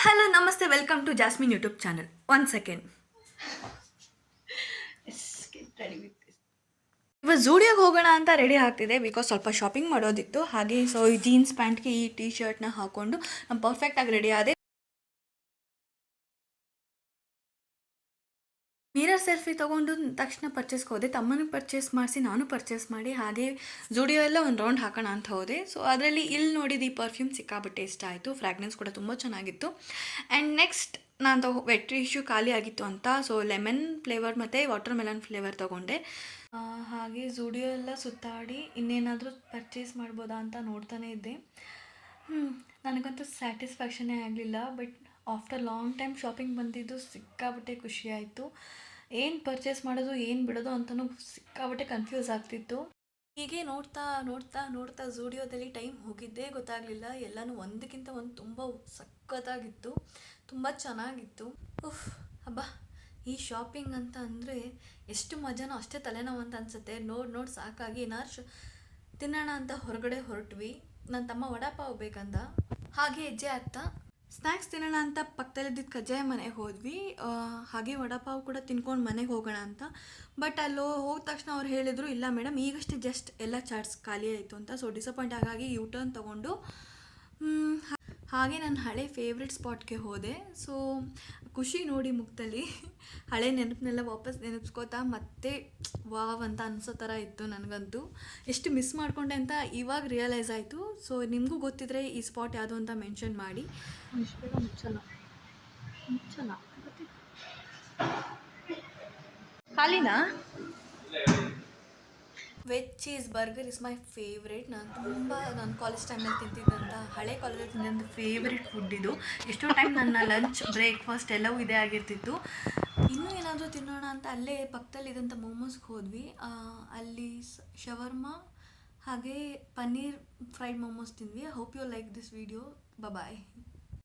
Hello ನಮಸ್ತೆ, welcome to Jasmine YouTube channel. 1 second. ಇವಾಗ ಝೂಡಿಯೋಗೆ ಹೋಗೋಣ ಅಂತ ರೆಡಿ ಆಗ್ತಿದೆ, ಬಿಕಾಸ್ ಸ್ವಲ್ಪ ಶಾಪಿಂಗ್ ಮಾಡೋದಿತ್ತು. ಹಾಗೆ ಸೊ ಈ ಜೀನ್ಸ್ ಪ್ಯಾಂಟ್ಗೆ ಈ ಟೀ ಶರ್ಟ್ನ ಹಾಕೊಂಡು ನಾನು ಪರ್ಫೆಕ್ಟಾಗಿ ರೆಡಿ ಆದೆ. ಮಿರರ್ ಸೆಲ್ಫಿ ತೊಗೊಂಡು ತಕ್ಷಣ ಪರ್ಚೇಸ್ಗೆ ಹೋದೆ. ತಮ್ಮನಿಗೆ ಪರ್ಚೇಸ್ ಮಾಡಿಸಿ ನಾನು ಪರ್ಚೇಸ್ ಮಾಡಿ ಹಾಗೆ ಝೂಡಿಯೋ ಎಲ್ಲ ಒಂದು ರೌಂಡ್ ಹಾಕೋಣ ಅಂತ ಹೋದೆ. ಸೊ ಅದರಲ್ಲಿ ಇಲ್ಲಿ ನೋಡಿದ ಈ ಪರ್ಫ್ಯೂಮ್ ಸಿಕ್ಕಾಬಿಟ್ಟೆ ಇಷ್ಟ ಆಯಿತು. ಫ್ರ್ಯಾಗ್ನೆನ್ಸ್ ಕೂಡ ತುಂಬ ಚೆನ್ನಾಗಿತ್ತು. ಆ್ಯಂಡ್ ನೆಕ್ಸ್ಟ್ ನಾನು ವೆಟ್ ಟಿಶ್ಯೂ ಖಾಲಿ ಆಗಿತ್ತು ಅಂತ ಸೊ ಲೆಮನ್ ಫ್ಲೇವರ್ ಮತ್ತು ವಾಟರ್ ಮೆಲನ್ ಫ್ಲೇವರ್ ತೊಗೊಂಡೆ. ಹಾಗೆ ಝೂಡಿಯೋ ಎಲ್ಲ ಸುತ್ತಾಡಿ ಇನ್ನೇನಾದರೂ ಪರ್ಚೇಸ್ ಮಾಡ್ಬೋದಾ ಅಂತ ನೋಡ್ತಾನೇ ಇದ್ದೆ. ನನಗಂತೂ ಸ್ಯಾಟಿಸ್ಫ್ಯಾಕ್ಷನೇ ಆಗಲಿಲ್ಲ. But after long time shopping ಬಂದಿದ್ದು ಸಿಕ್ಕಾಬಿಟ್ಟೆ ಖುಷಿ ಆಯಿತು. ಏನು ಪರ್ಚೇಸ್ ಮಾಡೋದು ಏನು ಬಿಡೋದು ಅಂತಲೂ ಸಿಕ್ಕಾಬಿಟ್ಟೆ ಕನ್ಫ್ಯೂಸ್ ಆಗ್ತಿತ್ತು. ಹೀಗೆ ನೋಡ್ತಾ ನೋಡ್ತಾ ನೋಡ್ತಾ ಝೂಡಿಯೋದಲ್ಲಿ ಟೈಮ್ ಹೋಗಿದ್ದೇ ಗೊತ್ತಾಗಲಿಲ್ಲ. ಎಲ್ಲನೂ ಒಂದಕ್ಕಿಂತ ಒಂದು ತುಂಬ ಸಖತ್ತಾಗಿತ್ತು, ತುಂಬ ಚೆನ್ನಾಗಿತ್ತು. ಹಬ್ಬ, ಈ ಶಾಪಿಂಗ್ ಅಂತ ಅಂದರೆ ಎಷ್ಟು ಮಜಾನೋ ಅಷ್ಟೇ ತಲೆನೋವು ಅಂತ ಅನಿಸುತ್ತೆ. ನೋಡಿ ಸಾಕಾಗಿ ಏನಾರು ತಿನ್ನೋಣ ಅಂತ ಹೊರಗಡೆ ಹೊರಟ್ವಿ. ನನ್ನ ತಮ್ಮ ವಡಾಪಾವ್ ಬೇಕಂದ, ಹಾಗೆ ಹೆಜ್ಜೆ ಆಗ್ತಾ ಸ್ನ್ಯಾಕ್ಸ್ ತಿನ್ನೋಣ ಅಂತ ಪಕ್ಕದಲ್ಲಿದ್ದಿದ್ದು ಕಜ್ಜಾಯ ಮನೆಗೆ ಹೋದ್ವಿ. ಹಾಗೆ ವಡಾಪಾವ್ ಕೂಡ ತಿನ್ಕೊಂಡು ಮನೆಗೆ ಹೋಗೋಣ ಅಂತ. ಬಟ್ ಅಲ್ಲಿ ಹೋದ ತಕ್ಷಣ ಅವ್ರು ಹೇಳಿದರು, ಇಲ್ಲ ಮೇಡಮ್ ಈಗಷ್ಟೇ ಜಸ್ಟ್ ಎಲ್ಲ ಚಾಟ್ಸ್ ಖಾಲಿ ಆಯಿತು ಅಂತ. ಸೊ ಡಿಸಪಾಯಿಂಟ್ ಆಗಿ ಯೂ ಟರ್ನ್ ತೊಗೊಂಡು ಹಾಗೆ ನನ್ನ ಹಳೆ ಫೇವ್ರೆಟ್ ಸ್ಪಾಟ್ಗೆ ಹೋದೆ. ಸೊ ಖುಷಿ ನೋಡಿ ಮುಖದಲ್ಲಿ ಹಳೆ ನೆನಪನ್ನೆಲ್ಲ ವಾಪಸ್ ನೆನಪಿಸ್ಕೋತಾ ಮತ್ತೆ ವಾವ್ ಅಂತ ಅನಿಸೋ ಥರ ಇತ್ತು. ನನಗಂತೂ ಎಷ್ಟು ಮಿಸ್ ಮಾಡಿಕೊಂಡೆ ಅಂತ ಇವಾಗ ರಿಯಲೈಸ್ ಆಯಿತು. ಸೊ ನಿಮಗೂ ಗೊತ್ತಿದ್ರೆ ಈ ಸ್ಪಾಟ್ ಯಾವುದು ಅಂತ ಮೆನ್ಷನ್ ಮಾಡಿ. ಖಾಲಿನಾ? Veg cheese burger is my favourite. ನಾನು ಕಾಲೇಜ್ ಟೈಮಲ್ಲಿ ತಿಂತಿದ್ದಂಥ ಹಳೆ ಕಾಲೇಜಲ್ಲಿ ತಿಂದಂಥ ಫೇವ್ರೇಟ್ ಫುಡ್ ಇದು. ಎಷ್ಟೋ ಟೈಮ್ ನನ್ನ ಲಂಚ್ ಬ್ರೇಕ್ಫಾಸ್ಟ್ ಎಲ್ಲವೂ ಇದೇ ಆಗಿರ್ತಿತ್ತು. ಇನ್ನೂ ಏನಾದರೂ ತಿನ್ನೋಣ ಅಂತ ಅಲ್ಲೇ ಪಕ್ಕದಲ್ಲಿದ್ದಂಥ ಮೋಮೋಸ್ಗೆ ಹೋದ್ವಿ. ಅಲ್ಲಿ ಶವರ್ಮಾ ಹಾಗೆ ಪನ್ನೀರ್ ಫ್ರೈಡ್ ಮೋಮೋಸ್ ತಿಂದ್ವಿ. I hope you like this video. Bye.